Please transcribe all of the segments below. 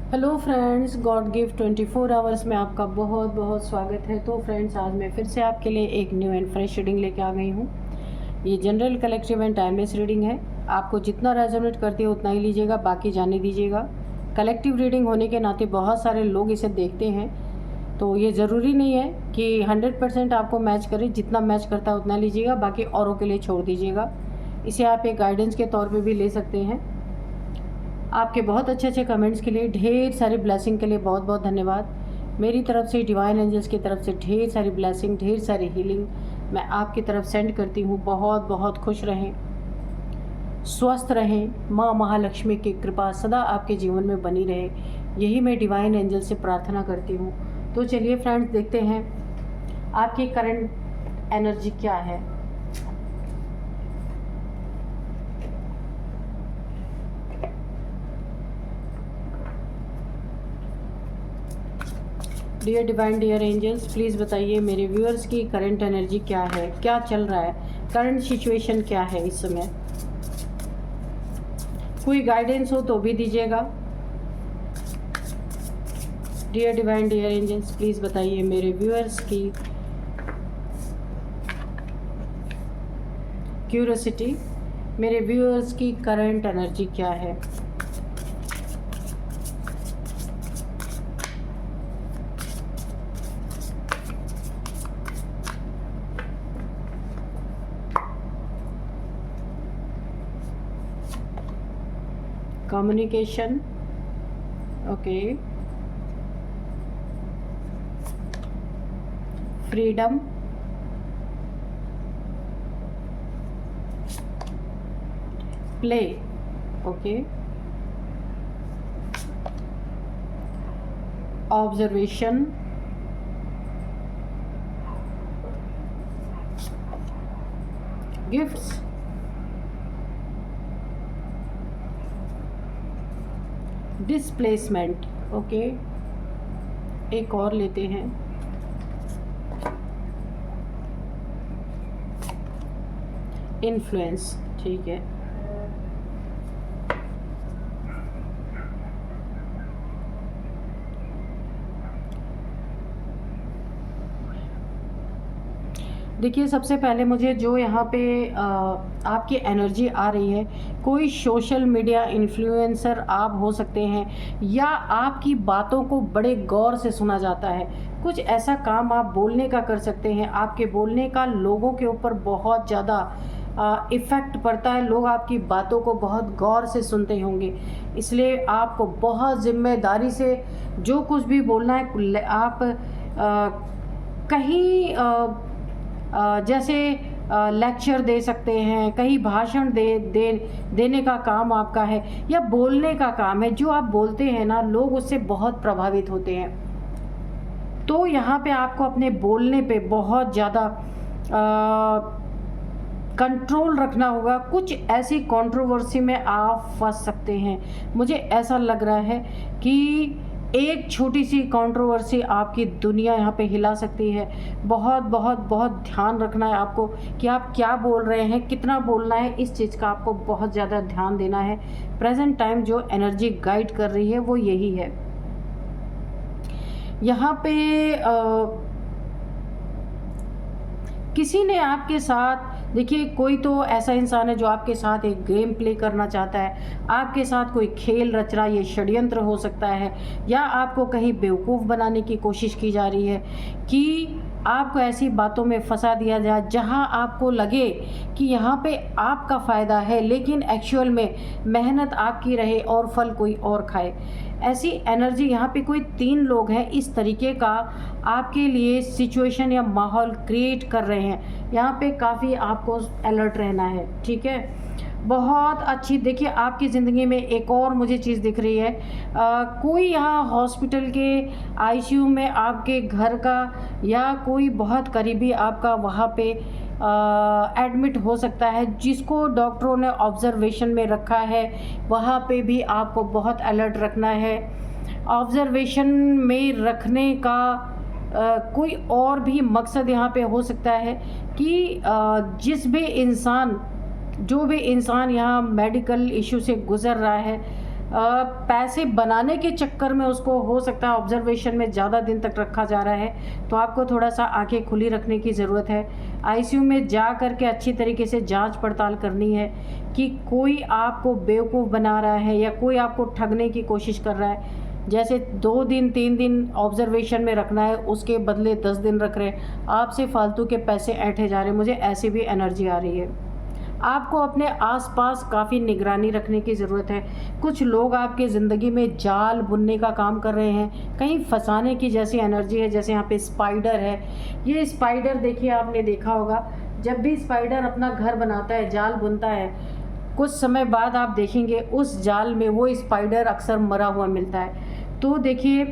Hello friends, God gift 24 hours में आपका बहुत बहुत स्वागत है। तो फ्रेंड्स, आज मैं फिर से आपके लिए एक न्यू एंड फ्रेश रीडिंग लेके आ गई हूँ। ये general, collective and timeless reading है। आपको जितना रेजोनेट करती है उतना ही लीजिएगा, बाकी जाने दीजिएगा। कलेक्टिव रीडिंग होने के नाते बहुत सारे लोग इसे देखते हैं, तो ये ज़रूरी नहीं है कि 100% आपको मैच करे। जितना मैच करता है उतना लीजिएगा, बाकी औरों के लिए छोड़ दीजिएगा। इसे आप एक गाइडेंस के तौर पे भी ले सकते हैं। आपके बहुत अच्छे अच्छे कमेंट्स के लिए, ढेर सारी ब्लेसिंग के लिए बहुत बहुत धन्यवाद। मेरी तरफ से, डिवाइन एंजल्स की तरफ से ढेर सारी ब्लेसिंग, ढेर सारी हीलिंग मैं आपकी तरफ सेंड करती हूँ। बहुत बहुत खुश रहें, स्वस्थ रहें, माँ महालक्ष्मी की कृपा सदा आपके जीवन में बनी रहे, यही मैं डिवाइन एंजल से प्रार्थना करती हूँ। तो चलिए फ्रेंड्स, देखते हैं आपकी करंट एनर्जी क्या है। Dear divine, dear angels, please बताइए मेरे व्यूअर्स की करंट एनर्जी क्या है, क्या चल रहा है, करंट सिचुएशन क्या है इस समय। कोई गाइडेंस हो तो भी दीजिएगा। Dear divine, dear angels, please बताइए मेरे व्यूअर्स की क्यूरियोसिटी, मेरे व्यूअर्स की करंट एनर्जी क्या है। Communication, okay, freedom, play, okay, observation, gifts, displacement, okay. एक और लेते हैं। इन्फ्लुएंस, ठीक है। देखिए, सबसे पहले मुझे जो यहाँ पे आपकी एनर्जी आ रही है, कोई सोशल मीडिया इन्फ्लुएंसर आप हो सकते हैं, या आपकी बातों को बड़े गौर से सुना जाता है। कुछ ऐसा काम आप बोलने का कर सकते हैं, आपके बोलने का लोगों के ऊपर बहुत ज़्यादा इफ़ेक्ट पड़ता है। लोग आपकी बातों को बहुत गौर से सुनते होंगे, इसलिए आपको बहुत ज़िम्मेदारी से जो कुछ भी बोलना है, आप कहीं जैसे लेक्चर दे सकते हैं, कहीं भाषण देने का काम आपका है, या बोलने का काम है। जो आप बोलते हैं ना, लोग उससे बहुत प्रभावित होते हैं। तो यहाँ पे आपको अपने बोलने पे बहुत ज़्यादा कंट्रोल रखना होगा। कुछ ऐसी कंट्रोवर्सी में आप फंस सकते हैं। मुझे ऐसा लग रहा है कि एक छोटी सी कंट्रोवर्सी आपकी दुनिया यहाँ पे हिला सकती है। बहुत बहुत बहुत ध्यान रखना है आपको कि आप क्या बोल रहे हैं, कितना बोलना है। इस चीज़ का आपको बहुत ज़्यादा ध्यान देना है। प्रेजेंट टाइम जो एनर्जी गाइड कर रही है वो यही है। यहाँ पे किसी ने आपके साथ, देखिए, कोई तो ऐसा इंसान है जो आपके साथ एक गेम प्ले करना चाहता है, आपके साथ कोई खेल रच रहा है। ये षड्यंत्र हो सकता है, या आपको कहीं बेवकूफ़ बनाने की कोशिश की जा रही है कि आपको ऐसी बातों में फंसा दिया जाए जहां आपको लगे कि यहाँ पे आपका फ़ायदा है, लेकिन एक्चुअल में मेहनत आपकी रहे और फल कोई और खाए। ऐसी एनर्जी यहाँ पे कोई 3 लोग हैं इस तरीके का आपके लिए सिचुएशन या माहौल क्रिएट कर रहे हैं। यहाँ पे काफ़ी आपको अलर्ट रहना है, ठीक है। बहुत अच्छी, देखिए, आपकी ज़िंदगी में एक और मुझे चीज़ दिख रही है। कोई यहाँ हॉस्पिटल के आईसीयू में आपके घर का या कोई बहुत करीबी आपका वहाँ पे एडमिट हो सकता है, जिसको डॉक्टरों ने ऑब्जर्वेशन में रखा है। वहाँ पे भी आपको बहुत अलर्ट रखना है। ऑब्जर्वेशन में रखने का कोई और भी मकसद यहाँ पे हो सकता है कि जो भी इंसान यहाँ मेडिकल इशू से गुज़र रहा है, पैसे बनाने के चक्कर में उसको हो सकता है ऑब्जर्वेशन में ज़्यादा दिन तक रखा जा रहा है, तो आपको थोड़ा सा आंखें खुली रखने की ज़रूरत है। आईसीयू में जा कर के अच्छी तरीके से जांच पड़ताल करनी है कि कोई आपको बेवकूफ़ बना रहा है या कोई आपको ठगने की कोशिश कर रहा है। जैसे 2 दिन 3 दिन ऑब्जर्वेशन में रखना है, उसके बदले 10 दिन रख रहे हैं, आपसे फालतू के पैसे ऐंठे जा रहे हैं। मुझे ऐसी भी एनर्जी आ रही है। आपको अपने आसपास काफ़ी निगरानी रखने की ज़रूरत है। कुछ लोग आपके ज़िंदगी में जाल बुनने का काम कर रहे हैं, कहीं फंसाने की जैसी एनर्जी है। जैसे यहाँ पे स्पाइडर है, ये स्पाइडर देखिए, आपने देखा होगा जब भी स्पाइडर अपना घर बनाता है, जाल बुनता है, कुछ समय बाद आप देखेंगे उस जाल में वो स्पाइडर अक्सर मरा हुआ मिलता है। तो देखिए,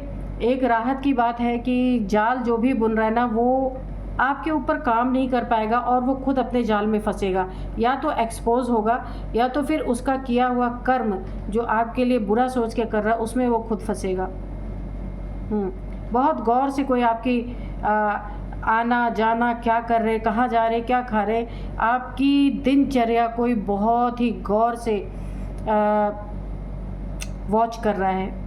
एक राहत की बात है कि जाल जो भी बुन रहा है ना, वो आपके ऊपर काम नहीं कर पाएगा और वो खुद अपने जाल में फंसेगा, या तो एक्सपोज होगा या तो फिर उसका किया हुआ कर्म जो आपके लिए बुरा सोच के कर रहा है उसमें वो खुद फंसेगा। बहुत गौर से कोई आपकी आना जाना, क्या कर रहे, कहाँ जा रहे, क्या खा रहे, आपकी दिनचर्या कोई बहुत ही गौर से वॉच कर रहा है।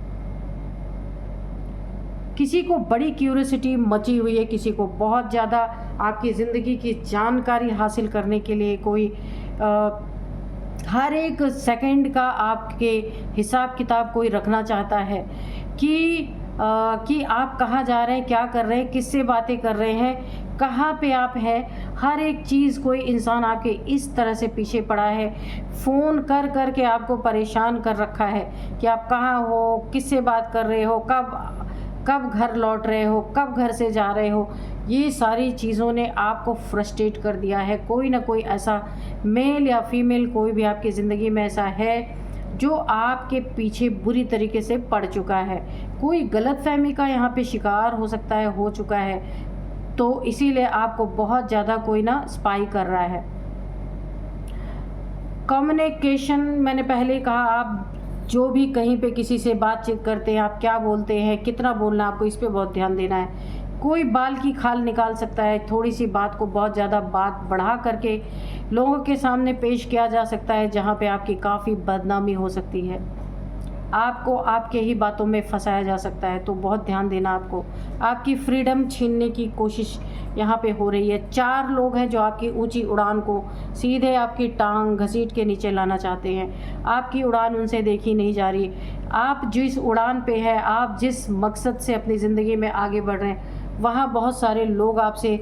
किसी को बड़ी क्यूरियोसिटी मची हुई है, किसी को बहुत ज़्यादा आपकी ज़िंदगी की जानकारी हासिल करने के लिए कोई हर एक सेकंड का आपके हिसाब किताब कोई रखना चाहता है कि आप कहाँ जा रहे हैं, क्या कर रहे हैं, किससे बातें कर रहे हैं, कहाँ पे आप हैं। हर एक चीज़ कोई इंसान आपके इस तरह से पीछे पड़ा है, फ़ोन कर कर के आपको परेशान कर रखा है कि आप कहाँ हो, किससे बात कर रहे हो, कब घर लौट रहे हो, कब घर से जा रहे हो। ये सारी चीज़ों ने आपको फ्रस्ट्रेट कर दिया है। कोई ना कोई ऐसा मेल या फीमेल कोई भी आपकी ज़िंदगी में ऐसा है जो आपके पीछे बुरी तरीके से पड़ चुका है। कोई गलतफहमी का यहाँ पे शिकार हो सकता है, हो चुका है, तो इसीलिए आपको बहुत ज़्यादा कोई ना स्पाई कर रहा है। कम्युनिकेशन, मैंने पहले ही कहा, आप जो भी कहीं पे किसी से बातचीत करते हैं, आप क्या बोलते हैं, कितना बोलना है, आपको इस पे बहुत ध्यान देना है। कोई बाल की खाल निकाल सकता है, थोड़ी सी बात को बहुत ज़्यादा बात बढ़ा करके लोगों के सामने पेश किया जा सकता है, जहाँ पे आपकी काफ़ी बदनामी हो सकती है। आपको आपके ही बातों में फंसाया जा सकता है, तो बहुत ध्यान देना आपको। आपकी फ्रीडम छीनने की कोशिश यहाँ पे हो रही है। 4 लोग हैं जो आपकी ऊंची उड़ान को सीधे आपकी टांग घसीट के नीचे लाना चाहते हैं। आपकी उड़ान उनसे देखी नहीं जा रही। आप जिस उड़ान पे है, आप जिस मकसद से अपनी ज़िंदगी में आगे बढ़ रहे हैं, वहाँ बहुत सारे लोग आपसे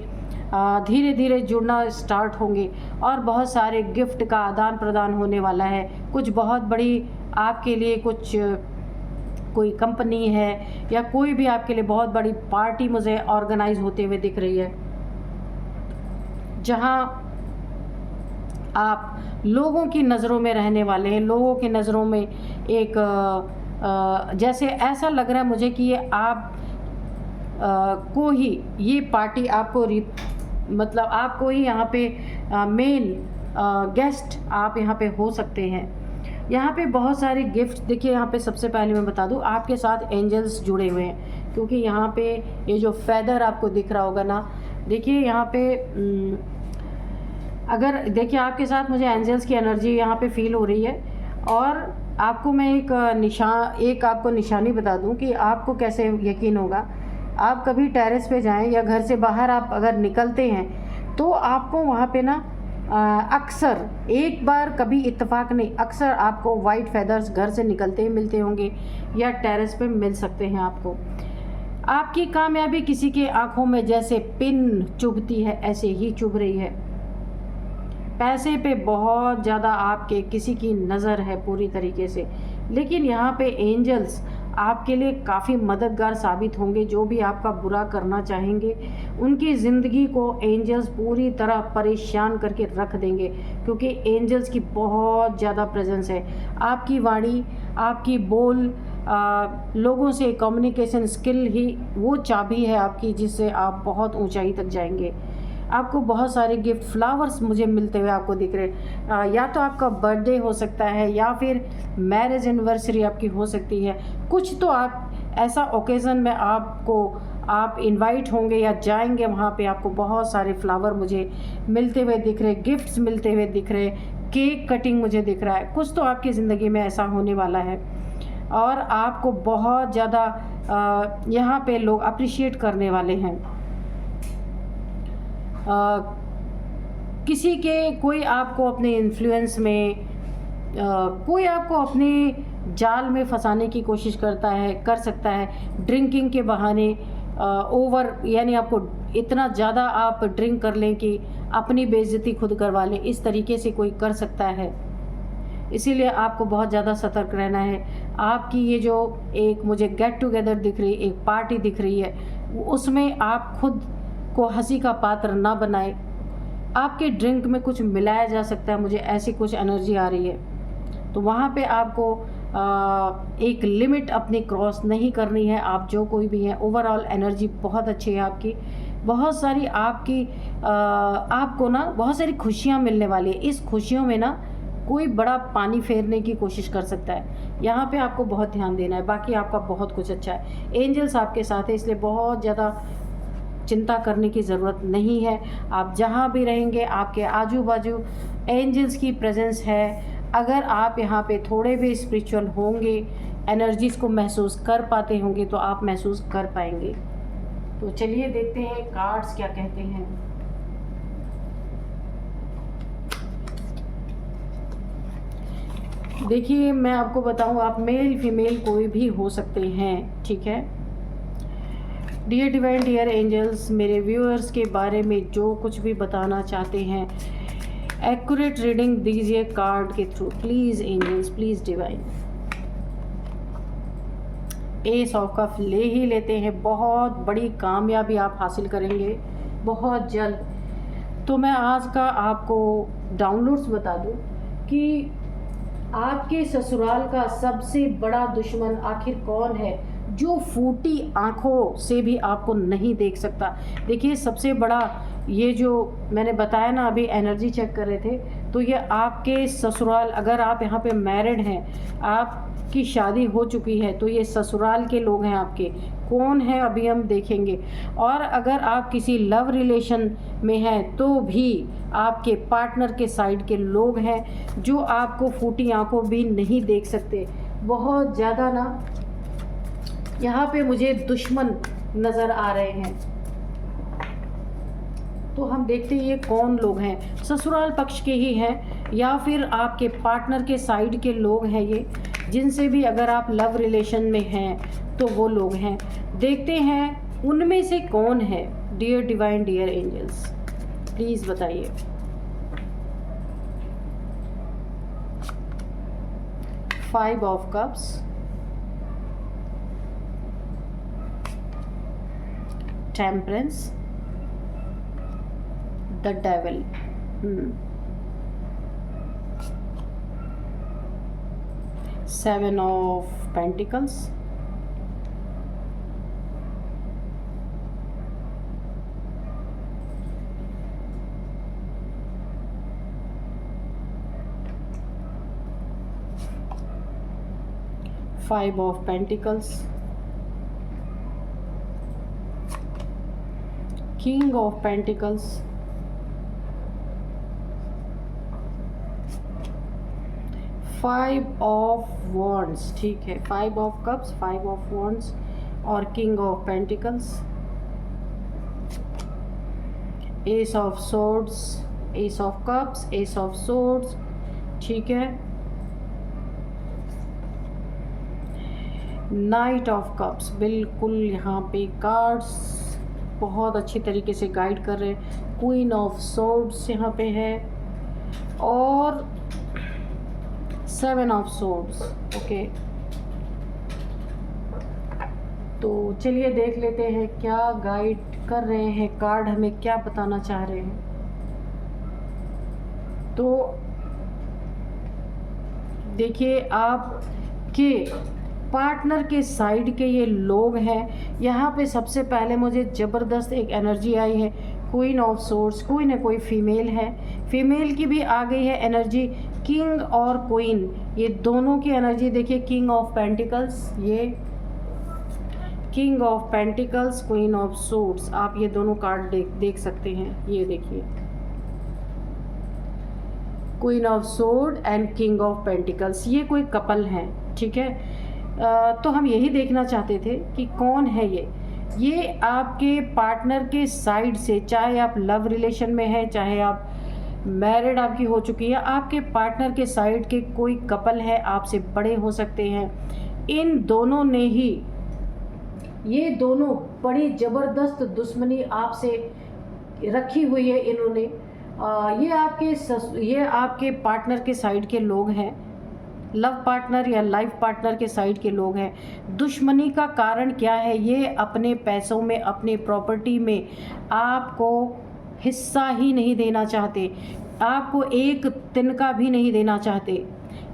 धीरे धीरे जुड़ना स्टार्ट होंगे और बहुत सारे गिफ्ट का आदान प्रदान होने वाला है। कुछ बहुत बड़ी आपके लिए कोई कंपनी है या कोई भी आपके लिए बहुत बड़ी पार्टी मुझे ऑर्गेनाइज होते हुए दिख रही है, जहां आप लोगों की नज़रों में रहने वाले हैं। लोगों की नज़रों में एक जैसे ऐसा लग रहा है मुझे कि ये आप को ही ये पार्टी आपको मतलब आपको ही यहाँ पे मेन गेस्ट आप यहाँ पे हो सकते हैं। यहाँ पे बहुत सारे गिफ्ट देखिए। यहाँ पे सबसे पहले मैं बता दूँ, आपके साथ एंजल्स जुड़े हुए हैं, क्योंकि यहाँ पे ये जो फेदर आपको दिख रहा होगा ना, देखिए यहाँ पे अगर देखिए आपके साथ मुझे एंजल्स की एनर्जी यहाँ पे फील हो रही है। और आपको मैं एक आपको निशानी बता दूँ कि आपको कैसे यकीन होगा। आप कभी टेरेस पे जाएं या घर से बाहर आप अगर निकलते हैं तो आपको वहाँ पे ना अक्सर, एक बार कभी इत्तेफाक नहीं, अक्सर आपको वाइट फेदर्स घर से निकलते ही मिलते होंगे या टेरेस पे मिल सकते हैं आपको। आपकी कामयाबी किसी की आंखों में जैसे पिन चुभती है ऐसे ही चुभ रही है। पैसे पे बहुत ज़्यादा आपके किसी की नज़र है पूरी तरीके से, लेकिन यहाँ पे एंजल्स आपके लिए काफ़ी मददगार साबित होंगे। जो भी आपका बुरा करना चाहेंगे उनकी ज़िंदगी को एंजल्स पूरी तरह परेशान करके रख देंगे, क्योंकि एंजल्स की बहुत ज़्यादा प्रेजेंस है। आपकी वाणी, आपकी बोल, लोगों से कम्युनिकेशन स्किल ही वो चाबी है आपकी, जिससे आप बहुत ऊंचाई तक जाएंगे। आपको बहुत सारे गिफ्ट, फ्लावर्स मुझे मिलते हुए आपको दिख रहे। या तो आपका बर्थडे हो सकता है या फिर मैरिज एनिवर्सरी आपकी हो सकती है। कुछ तो आप ऐसा ओकेज़न में आप इनवाइट होंगे या जाएंगे, वहाँ पे आपको बहुत सारे फ्लावर मुझे मिलते हुए दिख रहे, गिफ्ट्स मिलते हुए दिख रहे, केक कटिंग मुझे दिख रहा है। कुछ तो आपकी ज़िंदगी में ऐसा होने वाला है। और आपको बहुत ज़्यादा यहाँ पे लोग अप्रिशिएट करने वाले हैं। किसी के कोई आपको अपने इन्फ्लुएंस में कोई आपको अपने जाल में फंसाने की कोशिश कर सकता है ड्रिंकिंग के बहाने। ओवर यानी आपको इतना ज़्यादा आप ड्रिंक कर लें कि अपनी बेइज्जती खुद करवा लें, इस तरीके से कोई कर सकता है। इसीलिए आपको बहुत ज़्यादा सतर्क रहना है। आपकी ये जो एक मुझे गेट टुगेदर दिख रही है, एक पार्टी दिख रही है, उसमें आप खुद को हंसी का पात्र ना बनाए। आपके ड्रिंक में कुछ मिलाया जा सकता है, मुझे ऐसी कुछ एनर्जी आ रही है। तो वहाँ पे आपको एक लिमिट अपनी क्रॉस नहीं करनी है। आप जो कोई भी हैं, ओवरऑल एनर्जी बहुत अच्छी है आपकी। बहुत सारी आपको ना बहुत सारी खुशियाँ मिलने वाली है। इस खुशियों में ना कोई बड़ा पानी फेरने की कोशिश कर सकता है। यहाँ पे आपको बहुत ध्यान देना है। बाकी आपका बहुत कुछ अच्छा है। एंजल्स आपके साथ है, इसलिए बहुत ज़्यादा चिंता करने की ज़रूरत नहीं है। आप जहाँ भी रहेंगे आपके आजू बाजू एंजल्स की प्रेजेंस है। अगर आप यहाँ पे थोड़े भी स्पिरिचुअल होंगे, एनर्जीज़ को महसूस कर पाते होंगे, तो आप महसूस कर पाएंगे। तो चलिए देखते हैं कार्ड्स क्या कहते हैं। देखिए मैं आपको बताऊं, आप मेल फीमेल कोई भी हो सकते हैं, ठीक है। डियर डिवाइन डियर एंजल्स, मेरे व्यूअर्स के बारे में जो कुछ भी बताना चाहते हैं, एक्यूरेट रीडिंग दीजिए कार्ड के through please angels, please divine. Ace of cup ले ही लेते हैं। बहुत बड़ी कामयाबी आप हासिल करेंगे बहुत जल्द। तो मैं आज का आपको डाउनलोड्स बता दूं कि आपके ससुराल का सबसे बड़ा दुश्मन आखिर कौन है, जो फूटी आंखों से भी आपको नहीं देख सकता। देखिए सबसे बड़ा ये जो मैंने बताया ना, अभी एनर्जी चेक कर रहे थे, तो ये आपके ससुराल, अगर आप यहाँ पे मैरिड हैं, आपकी शादी हो चुकी है, तो ये ससुराल के लोग हैं आपके। कौन है अभी हम देखेंगे। और अगर आप किसी लव रिलेशन में हैं तो भी आपके पार्टनर के साइड के लोग हैं, जो आपको फूटी आंखों भी नहीं देख सकते। बहुत ज़्यादा ना यहाँ पे मुझे दुश्मन नज़र आ रहे हैं। तो हम देखते हैं ये कौन लोग हैं। ससुराल पक्ष के ही हैं या फिर आपके पार्टनर के साइड के लोग हैं, ये जिनसे भी अगर आप लव रिलेशन में हैं तो वो लोग हैं। देखते हैं उनमें से कौन है। Dear divine dear angels, please बताइए। Five of cups, temperance, the devil, seven of pentacles, five of pentacles, king of pentacles, five of wands, ठीक है। Five of cups, five of wands और king of pentacles, ace of swords, ace of cups, ace of swords, ठीक है। Night of cups, बिल्कुल यहाँ पे cards बहुत अच्छी तरीके से गाइड कर रहे हैं। क्वीन ऑफ सोर्ड्स यहाँ पे है और सेवन ऑफ सोर्ड्स, ओके। तो चलिए देख लेते हैं क्या गाइड कर रहे हैं कार्ड, हमें क्या बताना चाह रहे हैं। तो देखिए आपके पार्टनर के साइड के ये लोग हैं। यहाँ पे सबसे पहले मुझे ज़बरदस्त एक एनर्जी आई है, क्वीन ऑफ सोर्ड्स। क्वीन है, कोई फीमेल है, फीमेल की भी आ गई है एनर्जी। किंग और क्वीन, ये दोनों की एनर्जी देखिए। किंग ऑफ पेंटिकल्स, ये king of pentacles, queen of swords, आप ये दोनों कार्ड देख सकते हैं। ये देखिए queen of sword and king of pentacles, ये कोई कपल हैं, ठीक है। तो हम यही देखना चाहते थे कि कौन है ये आपके पार्टनर के साइड से, चाहे आप लव रिलेशन में हैं, चाहे आप मैरिड आपकी हो चुकी है, आपके पार्टनर के साइड के कोई कपल है, आपसे बड़े हो सकते हैं। इन दोनों ने ही, ये दोनों बड़ी ज़बरदस्त दुश्मनी आपसे रखी हुई है इन्होंने। ये आपके पार्टनर के साइड के लोग हैं, लव पार्टनर या लाइफ पार्टनर के साइड के लोग हैं। दुश्मनी का कारण क्या है? ये अपने पैसों में, अपने प्रॉपर्टी में आपको हिस्सा ही नहीं देना चाहते, आपको एक तिनका भी नहीं देना चाहते।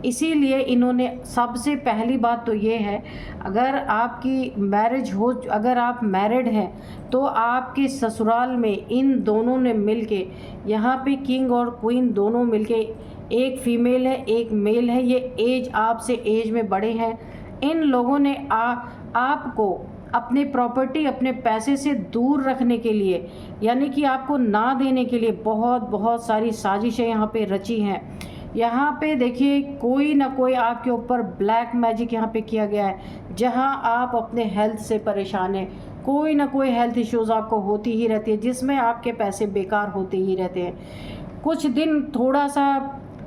इसीलिए इन्होंने, सबसे पहली बात तो ये है, अगर आपकी मैरिज हो, अगर आप मैरिड हैं, तो आपके ससुराल में इन दोनों ने मिलके, यहाँ पे किंग और क्वीन दोनों मिलके, एक फीमेल है एक मेल है, ये आपसे एज में बड़े हैं। इन लोगों ने आपको अपने प्रॉपर्टी, अपने पैसे से दूर रखने के लिए, यानी कि आपको ना देने के लिए बहुत सारी साजिशें यहाँ पे रची हैं। यहाँ पे देखिए, कोई ना कोई आपके ऊपर ब्लैक मैजिक यहाँ पे किया गया है। जहाँ आप अपने हेल्थ से परेशान हैं, कोई ना कोई हेल्थ इश्यूज़ आपको होती ही रहती है, जिसमें आपके पैसे बेकार होते ही रहते हैं। कुछ दिन थोड़ा सा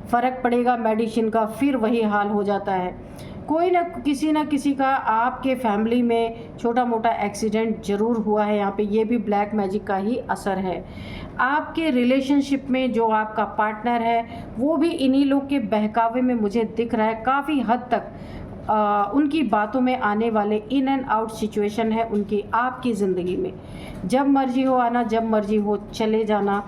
फ़र्क पड़ेगा मेडिसिन का, फिर वही हाल हो जाता है। कोई ना किसी का आपके फैमिली में छोटा मोटा एक्सीडेंट ज़रूर हुआ है। यहाँ पे ये भी ब्लैक मैजिक का ही असर है। आपके रिलेशनशिप में जो आपका पार्टनर है, वो भी इन्हीं लोग के बहकावे में मुझे दिख रहा है। काफ़ी हद तक उनकी बातों में आने वाले इन एंड आउट सिचुएशन है उनकी आपकी ज़िंदगी में। जब मर्जी हो आना, जब मर्जी हो चले जाना।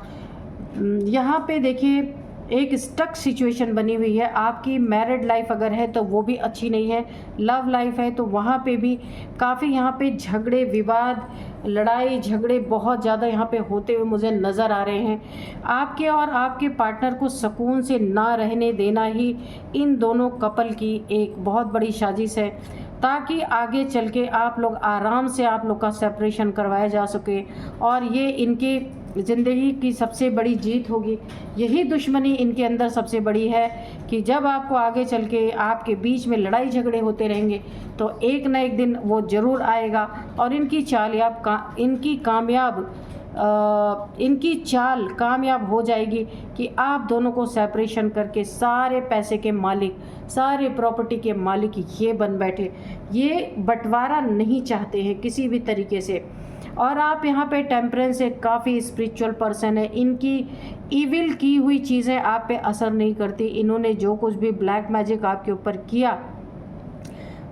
यहाँ पे देखिए, एक स्टक सिचुएशन बनी हुई है। आपकी मैरिड लाइफ अगर है तो वो भी अच्छी नहीं है, लव लाइफ है तो वहाँ पे भी काफ़ी यहाँ पे झगड़े, विवाद, लड़ाई झगड़े बहुत ज़्यादा यहाँ पे होते हुए मुझे नज़र आ रहे हैं। आपके और आपके पार्टनर को सुकून से ना रहने देना ही इन दोनों कपल की एक बहुत बड़ी साजिश है, ताकि आगे चल के आप लोग आराम से, आप लोग का सेपरेशन करवाया जा सके और ये इनकी ज़िंदगी की सबसे बड़ी जीत होगी। यही दुश्मनी इनके अंदर सबसे बड़ी है कि जब आपको आगे चल के आपके बीच में लड़ाई झगड़े होते रहेंगे, तो एक ना एक दिन वो ज़रूर आएगा और इनकी चाल कामयाब हो जाएगी कि आप दोनों को सेपरेशन करके सारे पैसे के मालिक, सारे प्रॉपर्टी के मालिक ये बन बैठे। ये बंटवारा नहीं चाहते हैं किसी भी तरीके से। और आप यहाँ पे टेम्परेंस से काफ़ी स्पिरिचुअल पर्सन है। इनकी इविल की हुई चीज़ें आप पे असर नहीं करती। इन्होंने जो कुछ भी ब्लैक मैजिक आपके ऊपर किया,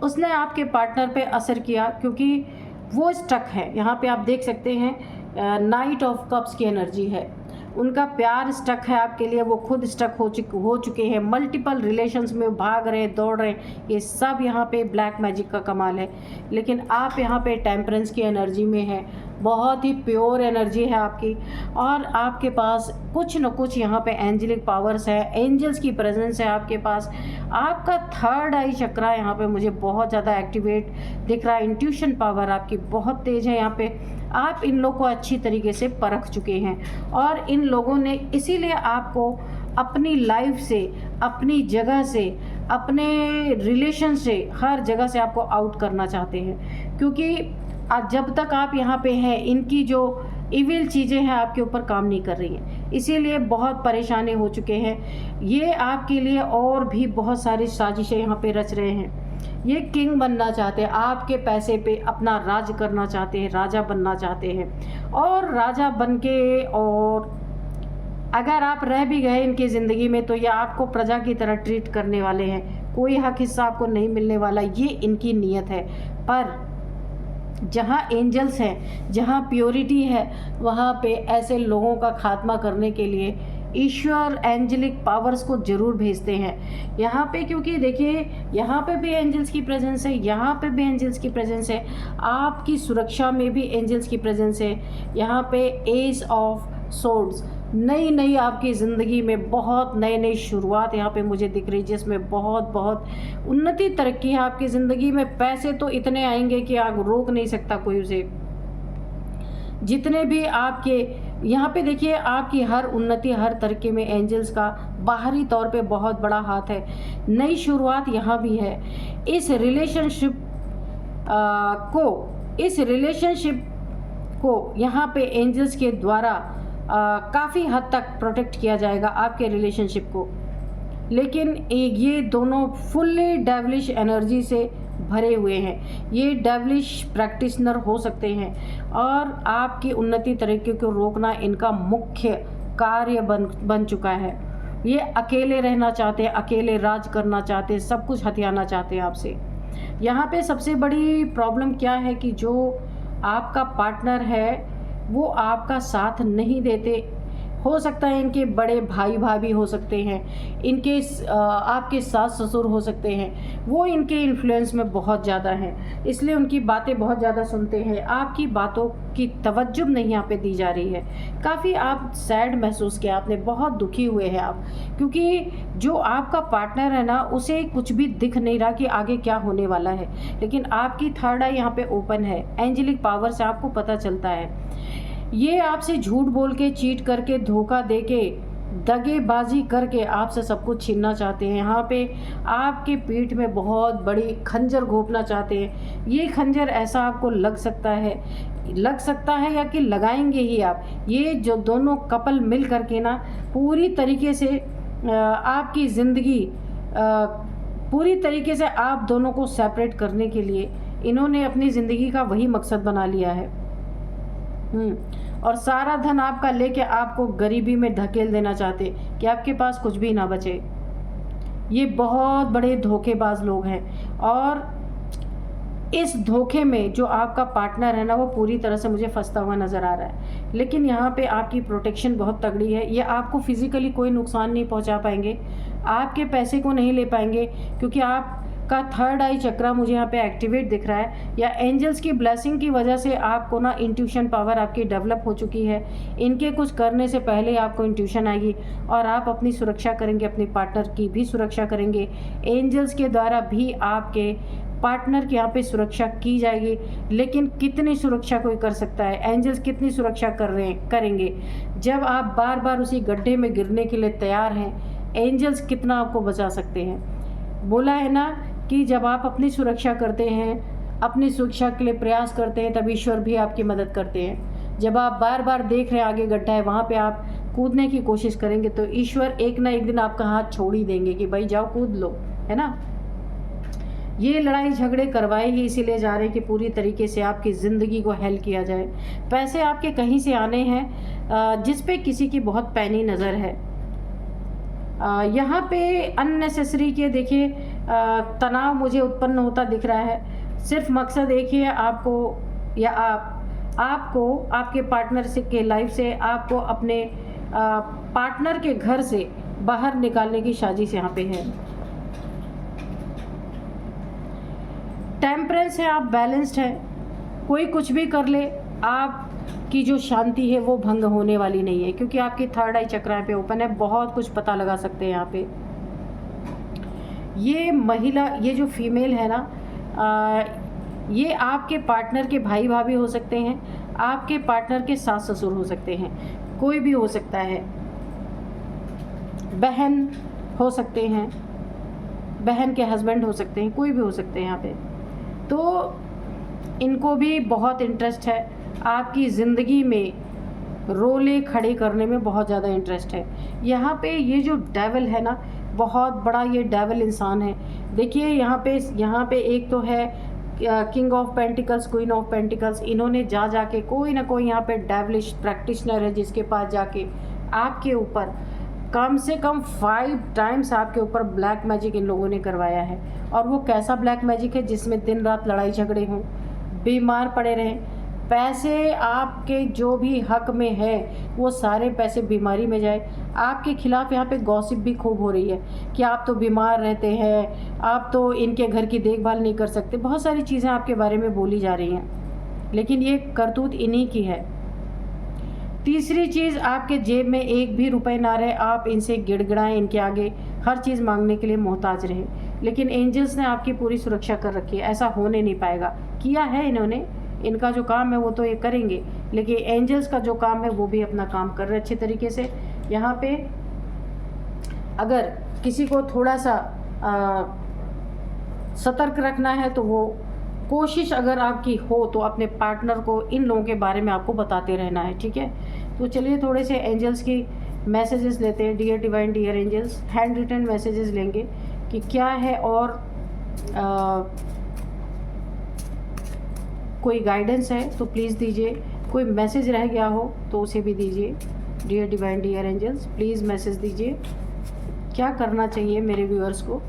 उसने आपके पार्टनर पे असर किया, क्योंकि वो स्टक है। यहाँ पे आप देख सकते हैं, नाइट ऑफ कप्स की एनर्जी है। उनका प्यार स्टक है आपके लिए, वो खुद स्टक हो चुके हैं, मल्टीपल रिलेशंस में भाग रहे हैं, दौड़ रहे हैं। ये सब यहाँ पे ब्लैक मैजिक का कमाल है। लेकिन आप यहाँ पे टेम्परेंस की एनर्जी में है, बहुत ही प्योर एनर्जी है आपकी, और आपके पास कुछ न कुछ यहाँ पे एंजलिक पावर्स है, एंजल्स की प्रेजेंस है आपके पास। आपका थर्ड आई चक्रा यहाँ पे मुझे बहुत ज़्यादा एक्टिवेट दिख रहा है। इंट्यूशन पावर आपकी बहुत तेज़ है। यहाँ पे आप इन लोगों को अच्छी तरीके से परख चुके हैं और इन लोगों ने इसीलिए आपको अपनी लाइफ से, अपनी जगह से, अपने रिलेशन से, हर जगह से आपको आउट करना चाहते हैं, क्योंकि जब तक आप यहाँ पे हैं, इनकी जो इविल चीज़ें हैं आपके ऊपर काम नहीं कर रही हैं, इसीलिए बहुत परेशानी हो चुके हैं। ये आपके लिए और भी बहुत सारी साजिशें यहाँ पे रच रहे हैं। ये किंग बनना चाहते हैं, आपके पैसे पे अपना राज करना चाहते हैं, राजा बनना चाहते हैं। और राजा बन के, और अगर आप रह भी गए इनकी ज़िंदगी में, तो ये आपको प्रजा की तरह ट्रीट करने वाले हैं। कोई हक हिस्सा आपको नहीं मिलने वाला, ये इनकी नीयत है। पर जहाँ एंजल्स हैं, जहाँ प्योरिटी है, वहाँ पे ऐसे लोगों का खात्मा करने के लिए ईश्वर एंजलिक पावर्स को ज़रूर भेजते हैं यहाँ पे। क्योंकि देखिए, यहाँ पे भी एंजल्स की प्रेजेंस है, यहाँ पे भी एंजल्स की प्रेजेंस है, आपकी सुरक्षा में भी एंजल्स की प्रेजेंस है। यहाँ पे एस ऑफ सोर्ड्स, नई आपकी ज़िंदगी में बहुत नई शुरुआत यहाँ पे मुझे दिख रही है, जिसमें बहुत उन्नति, तरक्की है आपकी ज़िंदगी में। पैसे तो इतने आएंगे कि आप रोक नहीं सकता कोई उसे। जितने भी आपके यहाँ पे देखिए आपकी हर उन्नति, हर तरीके में एंजल्स का बाहरी तौर पे बहुत बड़ा हाथ है। नई शुरुआत यहाँ भी है। इस रिलेशनशिप को यहाँ पे एंजल्स के द्वारा काफ़ी हद तक प्रोटेक्ट किया जाएगा आपके रिलेशनशिप को। लेकिन ये दोनों फुल्ली डेविलिश एनर्जी से भरे हुए हैं। ये डेविलिश प्रैक्टिशनर हो सकते हैं और आपकी उन्नति तरीके को रोकना इनका मुख्य कार्य बन चुका है। ये अकेले रहना चाहते हैं, अकेले राज करना चाहते हैं, सब कुछ हथियाना चाहते हैं आपसे। यहाँ पे सबसे बड़ी प्रॉब्लम क्या है कि जो आपका पार्टनर है वो आपका साथ नहीं देते। हो सकता है इनके बड़े भाई भाभी हो सकते हैं, इनके आपके सास ससुर हो सकते हैं, वो इनके इन्फ्लुएंस में बहुत ज़्यादा हैं, इसलिए उनकी बातें बहुत ज़्यादा सुनते हैं। आपकी बातों की तवज्जो नहीं यहाँ पे दी जा रही है। काफ़ी आप सैड महसूस किया आपने, बहुत दुखी हुए हैं आप, क्योंकि जो आपका पार्टनर है ना उसे कुछ भी दिख नहीं रहा कि आगे क्या होने वाला है। लेकिन आपकी थर्ड आई यहाँ पे ओपन है। एंजेलिक पावर से आपको पता चलता है ये आपसे झूठ बोल के, चीट करके, धोखा दे के, दगेबाजी करके आपसे सब कुछ छीनना चाहते हैं। यहाँ पे आपके पीठ में बहुत बड़ी खंजर घोंपना चाहते हैं। ये खंजर ऐसा आपको लग सकता है या कि लगाएंगे ही आप। ये जो दोनों कपल मिल करके ना पूरी तरीके से आपकी ज़िंदगी पूरी तरीके से आप दोनों को सेपरेट करने के लिए इन्होंने अपनी ज़िंदगी का वही मकसद बना लिया है। और सारा धन आपका लेके आपको गरीबी में धकेल देना चाहते कि आपके पास कुछ भी ना बचे। ये बहुत बड़े धोखेबाज लोग हैं और इस धोखे में जो आपका पार्टनर है ना वो पूरी तरह से मुझे फंसता हुआ नज़र आ रहा है। लेकिन यहाँ पे आपकी प्रोटेक्शन बहुत तगड़ी है। ये आपको फिज़िकली कोई नुकसान नहीं पहुँचा पाएंगे, आपके पैसे को नहीं ले पाएंगे, क्योंकि आपका थर्ड आई चक्रा मुझे यहाँ पे एक्टिवेट दिख रहा है। या एंजल्स की ब्लेसिंग की वजह से आपको ना इंट्यूशन पावर आपकी डेवलप हो चुकी है। इनके कुछ करने से पहले आपको इंट्यूशन आएगी और आप अपनी सुरक्षा करेंगे, अपने पार्टनर की भी सुरक्षा करेंगे। एंजल्स के द्वारा भी आपके पार्टनर की यहाँ पे सुरक्षा की जाएगी। लेकिन कितनी सुरक्षा कोई कर सकता है? एंजल्स कितनी सुरक्षा करेंगे जब आप बार बार उसी गड्ढे में गिरने के लिए तैयार हैं? एंजल्स कितना आपको बचा सकते हैं? बोला है ना कि जब आप अपनी सुरक्षा करते हैं, अपनी सुरक्षा के लिए प्रयास करते हैं, तब ईश्वर भी आपकी मदद करते हैं। जब आप बार बार देख रहे हैं आगे गड्ढा है, वहाँ पे आप कूदने की कोशिश करेंगे तो ईश्वर एक ना एक दिन आपका हाथ छोड़ ही देंगे कि भाई जाओ कूद लो, है ना। ये लड़ाई झगड़े करवाए ही इसीलिए जा रहे हैं कि पूरी तरीके से आपकी ज़िंदगी को हेल किया जाए। पैसे आपके कहीं से आने हैं जिस पे किसी की बहुत पैनी नज़र है। यहाँ पे अननेसेसरी के देखिए तनाव मुझे उत्पन्न होता दिख रहा है। सिर्फ मकसद एक ही है, आपको या आपको आपके पार्टनर से के लाइफ से आपको अपने पार्टनर के घर से बाहर निकालने की साजिश यहाँ पे है। टेम्परेंस है, आप बैलेंस्ड हैं। कोई कुछ भी कर ले, आपकी जो शांति है वो भंग होने वाली नहीं है, क्योंकि आपकी थर्ड आई चक्र यहाँ पे ओपन है। बहुत कुछ पता लगा सकते हैं यहाँ पे। ये महिला, ये जो फीमेल है ना, ये आपके पार्टनर के भाई भाभी हो सकते हैं, आपके पार्टनर के सास ससुर हो सकते हैं, कोई भी हो सकता है। बहन हो सकते हैं, बहन के हस्बैंड हो सकते हैं, कोई भी हो सकते हैं यहाँ पे। तो इनको भी बहुत इंटरेस्ट है आपकी ज़िंदगी में, रोले खड़े करने में बहुत ज़्यादा इंटरेस्ट है। यहाँ पे ये जो डेविल है ना, बहुत बड़ा ये डेविल इंसान है। देखिए यहाँ पे एक तो है king of pentacles, queen of pentacles. इन्होंने जाके कोई ना कोई यहाँ पे डेविलिश प्रैक्टिशनर है जिसके पास जाके आपके ऊपर कम से कम 5 टाइम्स आपके ऊपर ब्लैक मैजिक इन लोगों ने करवाया है। और वो कैसा ब्लैक मैजिक है? जिसमें दिन रात लड़ाई झगड़े हों, बीमार पड़े रहें, पैसे आपके जो भी हक में है वो सारे पैसे बीमारी में जाए। आपके खिलाफ़ यहाँ पे गॉसिप भी खूब हो रही है कि आप तो बीमार रहते हैं, आप तो इनके घर की देखभाल नहीं कर सकते। बहुत सारी चीज़ें आपके बारे में बोली जा रही हैं, लेकिन ये करतूत इन्हीं की है। तीसरी चीज़, आपके जेब में एक भी रुपए ना रहे, आप इनसे गिड़गिड़ाएं, इनके आगे हर चीज़ मांगने के लिए मोहताज रहे। लेकिन एंजल्स ने आपकी पूरी सुरक्षा कर रखी है, ऐसा होने नहीं पाएगा। किया है इन्होंने, इनका जो काम है वो तो ये करेंगे, लेकिन एंजल्स का जो काम है वो भी अपना काम कर रहे हैं अच्छे तरीके से। यहाँ पे अगर किसी को थोड़ा सा सतर्क रखना है तो वो कोशिश अगर आपकी हो तो अपने पार्टनर को इन लोगों के बारे में आपको बताते रहना है, ठीक है। तो चलिए थोड़े से एंजल्स की मैसेजेस लेते हैं। Dear divine dear angels, hand written messages लेंगे कि क्या है, और कोई गाइडेंस है तो प्लीज़ दीजिए, कोई मैसेज रह गया हो तो उसे भी दीजिए। Dear divine dear angels, please message दीजिए, क्या करना चाहिए मेरे व्यूअर्स को।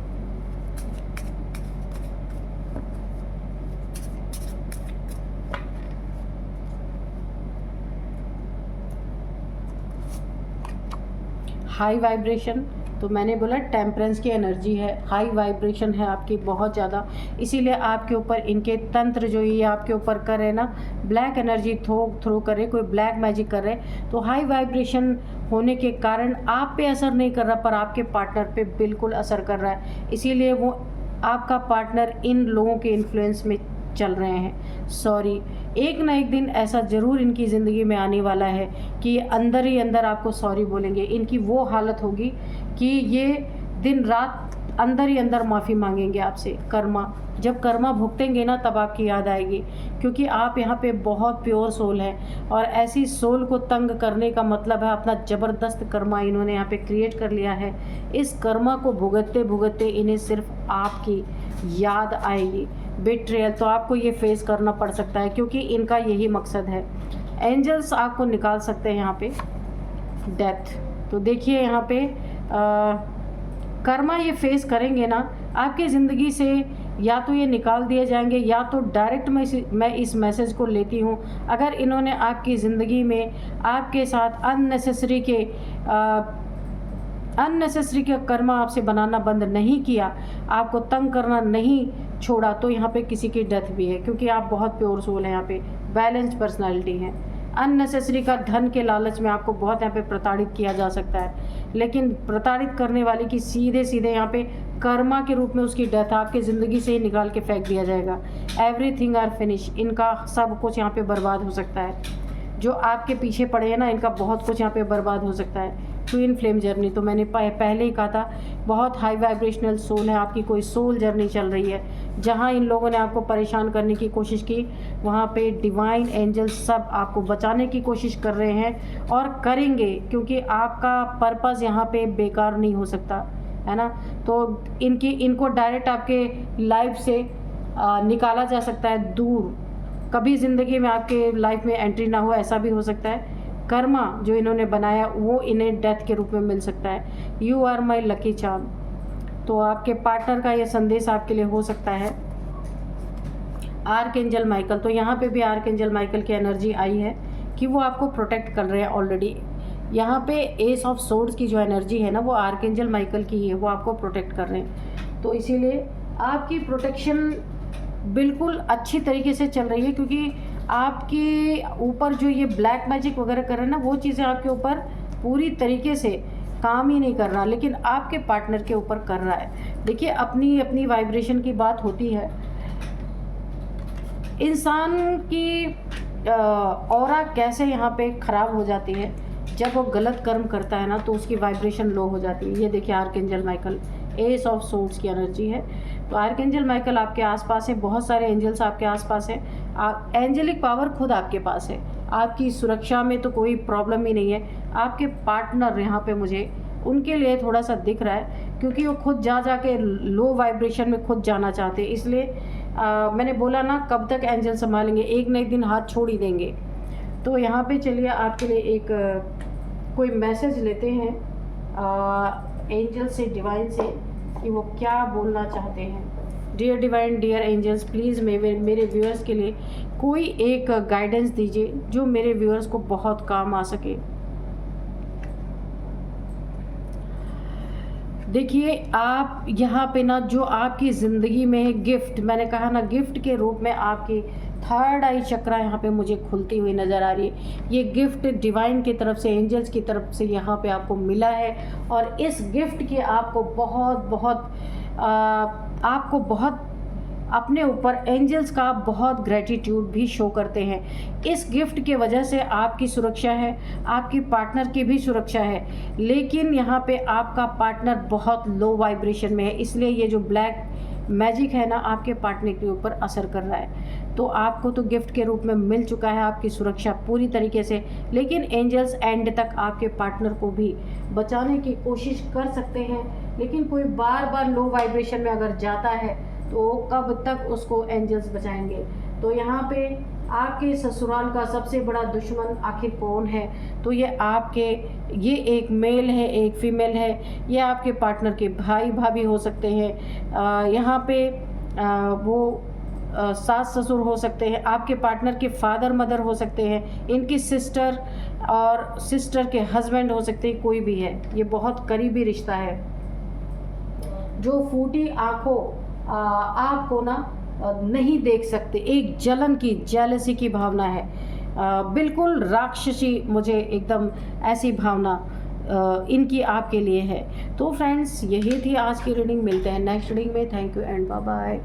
हाई वाइब्रेशन, तो मैंने बोला टेम्परेंस की एनर्जी है, हाई वाइब्रेशन है आपकी बहुत ज़्यादा, इसीलिए आपके ऊपर इनके तंत्र जो ये आपके ऊपर कर रहे हैं ना, ब्लैक एनर्जी थ्रो कर रहे, कोई ब्लैक मैजिक कर रहे हैं। तो हाई वाइब्रेशन होने के कारण आप पे असर नहीं कर रहा, पर आपके पार्टनर पे बिल्कुल असर कर रहा है, इसीलिए वो आपका पार्टनर इन लोगों के इन्फ्लुएंस में चल रहे हैं। सॉरी, एक ना एक दिन ऐसा ज़रूर इनकी ज़िंदगी में आने वाला है कि अंदर ही अंदर आपको सॉरी बोलेंगे। इनकी वो हालत होगी कि ये दिन रात अंदर ही अंदर माफ़ी मांगेंगे आपसे। कर्मा, जब कर्मा भुगतेंगे ना तब आपकी याद आएगी, क्योंकि आप यहाँ पे बहुत प्योर सोल हैं, और ऐसी सोल को तंग करने का मतलब है अपना ज़बरदस्त कर्मा इन्होंने यहाँ पे क्रिएट कर लिया है। इस कर्मा को भुगतते भुगतते इन्हें सिर्फ आपकी याद आएगी। बिट्रेयल, तो आपको ये फेस करना पड़ सकता है, क्योंकि इनका यही मकसद है। एंजल्स आपको निकाल सकते हैं यहाँ पे डेथ। तो देखिए यहाँ पे कर्मा ये फेस करेंगे ना आपकी ज़िंदगी से, या तो ये निकाल दिए जाएंगे या तो डायरेक्ट मैं इस मैसेज को लेती हूँ। अगर इन्होंने आपकी ज़िंदगी में आपके साथ अननेसेसरी का कर्मा आपसे बनाना बंद नहीं किया, आपको तंग करना नहीं छोड़ा, तो यहाँ पे किसी की डेथ भी है, क्योंकि आप बहुत प्योर सोल हैं, यहाँ पे बैलेंस्ड पर्सनालिटी हैं। अननेसेसरी का धन के लालच में आपको बहुत यहाँ पे प्रताड़ित किया जा सकता है, लेकिन प्रताड़ित करने वाले की सीधे सीधे यहाँ पे कर्मा के रूप में उसकी डेथ आपकी ज़िंदगी से ही निकाल के फेंक दिया जाएगा। एवरीथिंग आर फिनिश, इनका सब कुछ यहाँ पे बर्बाद हो सकता है। जो आपके पीछे पड़े हैं ना, इनका बहुत कुछ यहाँ पे बर्बाद हो सकता है। ट्विन फ्लेम जर्नी, तो मैंने पहले ही कहा था बहुत हाई वाइब्रेशनल सोल है आपकी, कोई सोल जर्नी चल रही है। जहाँ इन लोगों ने आपको परेशान करने की कोशिश की, वहाँ पे डिवाइन एंजल सब आपको बचाने की कोशिश कर रहे हैं और करेंगे, क्योंकि आपका पर्पज़ यहाँ पे बेकार नहीं हो सकता है ना। तो इनको डायरेक्ट आपके लाइफ से निकाला जा सकता है दूर, कभी ज़िंदगी में आपके लाइफ में एंट्री ना हो, ऐसा भी हो सकता है। कर्मा जो इन्होंने बनाया वो इन्हें डेथ के रूप में मिल सकता है। You are my lucky charm, तो आपके पार्टनर का ये संदेश आपके लिए हो सकता है। आर्कएंजल माइकल, तो यहाँ पे भी आर्कएंजल माइकल की एनर्जी आई है कि वो आपको प्रोटेक्ट कर रहे हैं ऑलरेडी। यहाँ पे एस ऑफ सोर्ड्स की जो एनर्जी है ना, वो आर्कएंजल माइकल की है, वो आपको प्रोटेक्ट कर रहे हैं। तो इसीलिए आपकी प्रोटेक्शन बिल्कुल अच्छी तरीके से चल रही है, क्योंकि आपके ऊपर जो ये ब्लैक मैजिक वगैरह कर रहे हैं ना, वो चीज़ें आपके ऊपर पूरी तरीके से काम ही नहीं कर रहा, लेकिन आपके पार्टनर के ऊपर कर रहा है। देखिए, अपनी अपनी वाइब्रेशन की बात होती है। इंसान की ऑरा कैसे यहाँ पे ख़राब हो जाती है, जब वो गलत कर्म करता है ना, तो उसकी वाइब्रेशन लो हो जाती है। ये देखिए archangel Michael, S of swords की एनर्जी है। तो आर्कएंजल माइकल आपके आसपास है, बहुत सारे एंजल्स आपके आसपास हैं, एंजेलिक पावर खुद आपके पास है। आपकी सुरक्षा में तो कोई प्रॉब्लम ही नहीं है। आपके पार्टनर यहाँ पे मुझे उनके लिए थोड़ा सा दिख रहा है, क्योंकि वो खुद जा के लो वाइब्रेशन में खुद जाना चाहते हैं। इसलिए मैंने बोला ना, कब तक एंजल संभालेंगे, एक न एक दिन हाथ छोड़ ही देंगे। तो यहाँ पे चलिए आपके लिए एक कोई मैसेज लेते हैं एंजल से, डिवाइन से, कि वो क्या बोलना चाहते हैं। Dear divine dear angels, please मेरे व्यूअर्स के लिए कोई एक गाइडेंस दीजिए जो मेरे व्यूअर्स को बहुत काम आ सके। देखिए, आप यहाँ पे ना, जो आपकी ज़िंदगी में गिफ्ट, मैंने कहा ना, गिफ्ट के रूप में आपकी थर्ड आई चक्रा यहाँ पे मुझे खुलती हुई नज़र आ रही है। ये गिफ्ट डिवाइन की तरफ से, एंजल्स की तरफ से यहाँ पे आपको मिला है, और इस गिफ्ट की आपको बहुत अपने ऊपर एंजल्स का बहुत ग्रेटिट्यूड भी शो करते हैं। इस गिफ्ट के वजह से आपकी सुरक्षा है, आपकी पार्टनर की भी सुरक्षा है, लेकिन यहाँ पे आपका पार्टनर बहुत लो वाइब्रेशन में है, इसलिए ये जो ब्लैक मैजिक है ना आपके पार्टनर के ऊपर असर कर रहा है। तो आपको तो गिफ्ट के रूप में मिल चुका है आपकी सुरक्षा पूरी तरीके से, लेकिन एंजल्स एंड तक आपके पार्टनर को भी बचाने की कोशिश कर सकते हैं। लेकिन कोई बार बार लो वाइब्रेशन में अगर जाता है तो कब तक उसको एंजल्स बचाएंगे। तो यहाँ पे आपके ससुराल का सबसे बड़ा दुश्मन आखिर कौन है? तो ये एक मेल है, एक फीमेल है, ये आपके पार्टनर के भाई भाभी हो सकते हैं, यहाँ पे वो सास ससुर हो सकते हैं, आपके पार्टनर के फादर मदर हो सकते हैं, इनकी सिस्टर और सिस्टर के हस्बैंड हो सकते हैं, कोई भी है। ये बहुत करीबी रिश्ता है। जो फूटी आंखों आपको ना नहीं देख सकते, एक जलन की, जेलसी की भावना है, बिल्कुल राक्षसी, मुझे एकदम ऐसी भावना इनकी आपके लिए है। तो फ्रेंड्स, यही थी आज की रीडिंग। मिलते हैं नेक्स्ट रीडिंग में। Thank you and bye bye.